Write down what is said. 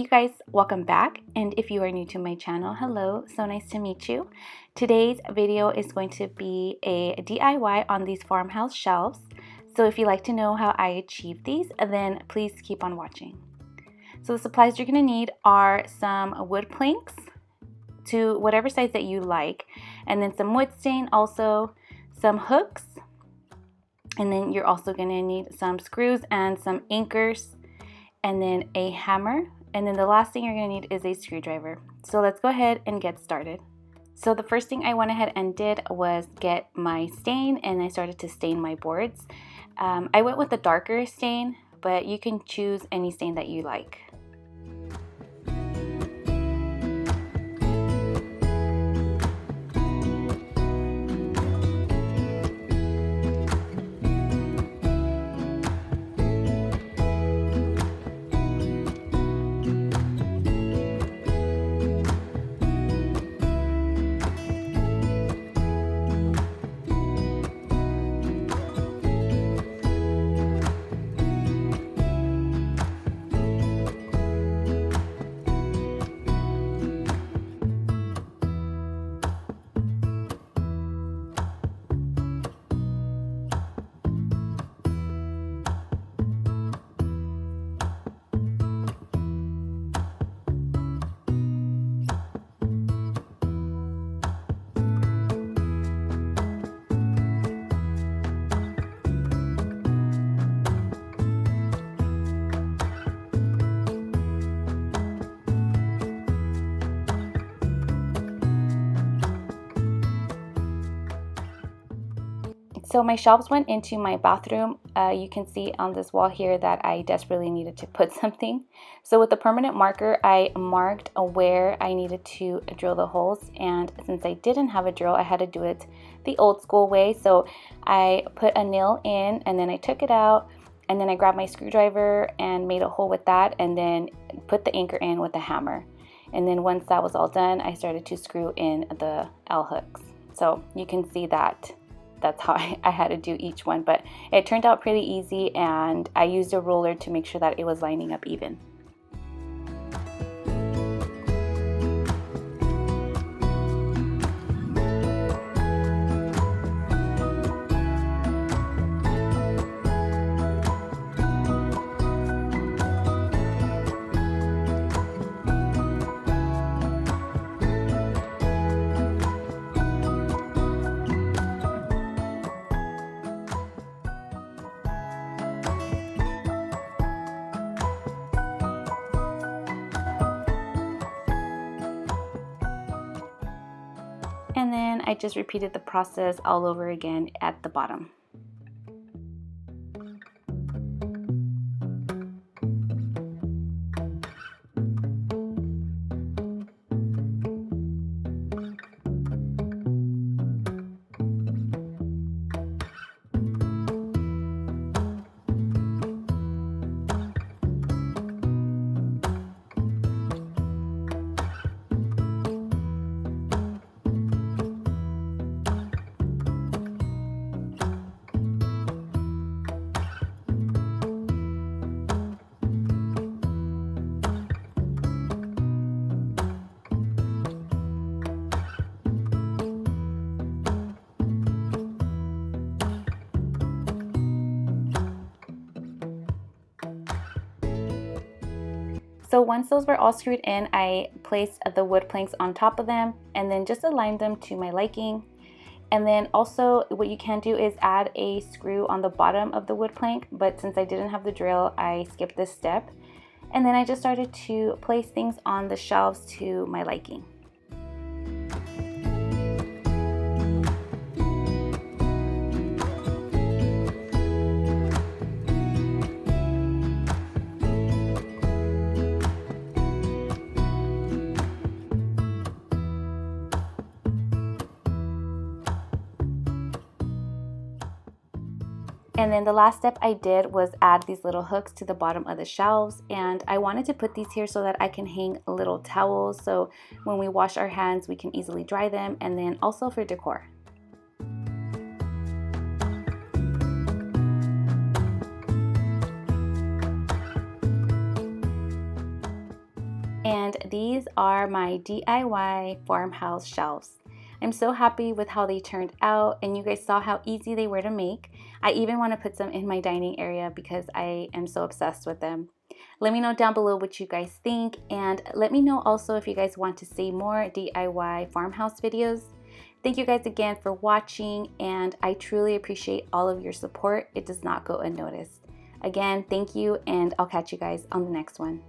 you guys, welcome back. And if you are new to my channel, hello, so nice to meet you. Today's video is going to be a DIY on these farmhouse shelves. So if you'd like to know how I achieved these, then please keep on watching. So the supplies you're going to need are some wood planks to whatever size that you like, and then some wood stain, also some hooks, and then you're also going to need some screws and some anchors, and then a hammer, and then the last thing you're going to need is a screwdriver. So let's go ahead and get started. So the first thing I went ahead and did was get my stain, and I started to stain my boards. I went with the darker stain, but you can choose any stain that you like. So my shelves went into my bathroom. You can see on this wall here that I desperately needed to put something. So with the permanent marker, I marked where I needed to drill the holes. And since I didn't have a drill, I had to do it the old school way. So I put a nail in, and then I took it out, and then I grabbed my screwdriver and made a hole with that, and then put the anchor in with the hammer. And then once that was all done, I started to screw in the L hooks. So you can see that that's how I had to do each one, but it turned out pretty easy, and I used a ruler to make sure that it was lining up even. And then I just repeated the process all over again at the bottom. So once those were all screwed in, I placed the wood planks on top of them and then just aligned them to my liking. And then also what you can do is add a screw on the bottom of the wood plank, but since I didn't have the drill, I skipped this step. And then I just started to place things on the shelves to my liking. And then the last step I did was add these little hooks to the bottom of the shelves, and I wanted to put these here so that I can hang little towels, so when we wash our hands we can easily dry them, and then also for decor. And these are my DIY farmhouse shelves. I'm so happy with how they turned out, and you guys saw how easy they were to make. I even want to put some in my dining area because I am so obsessed with them. Let me know down below what you guys think, and let me know also if you guys want to see more DIY farmhouse videos. Thank you guys again for watching, and I truly appreciate all of your support. It does not go unnoticed. Again, thank you, and I'll catch you guys on the next one.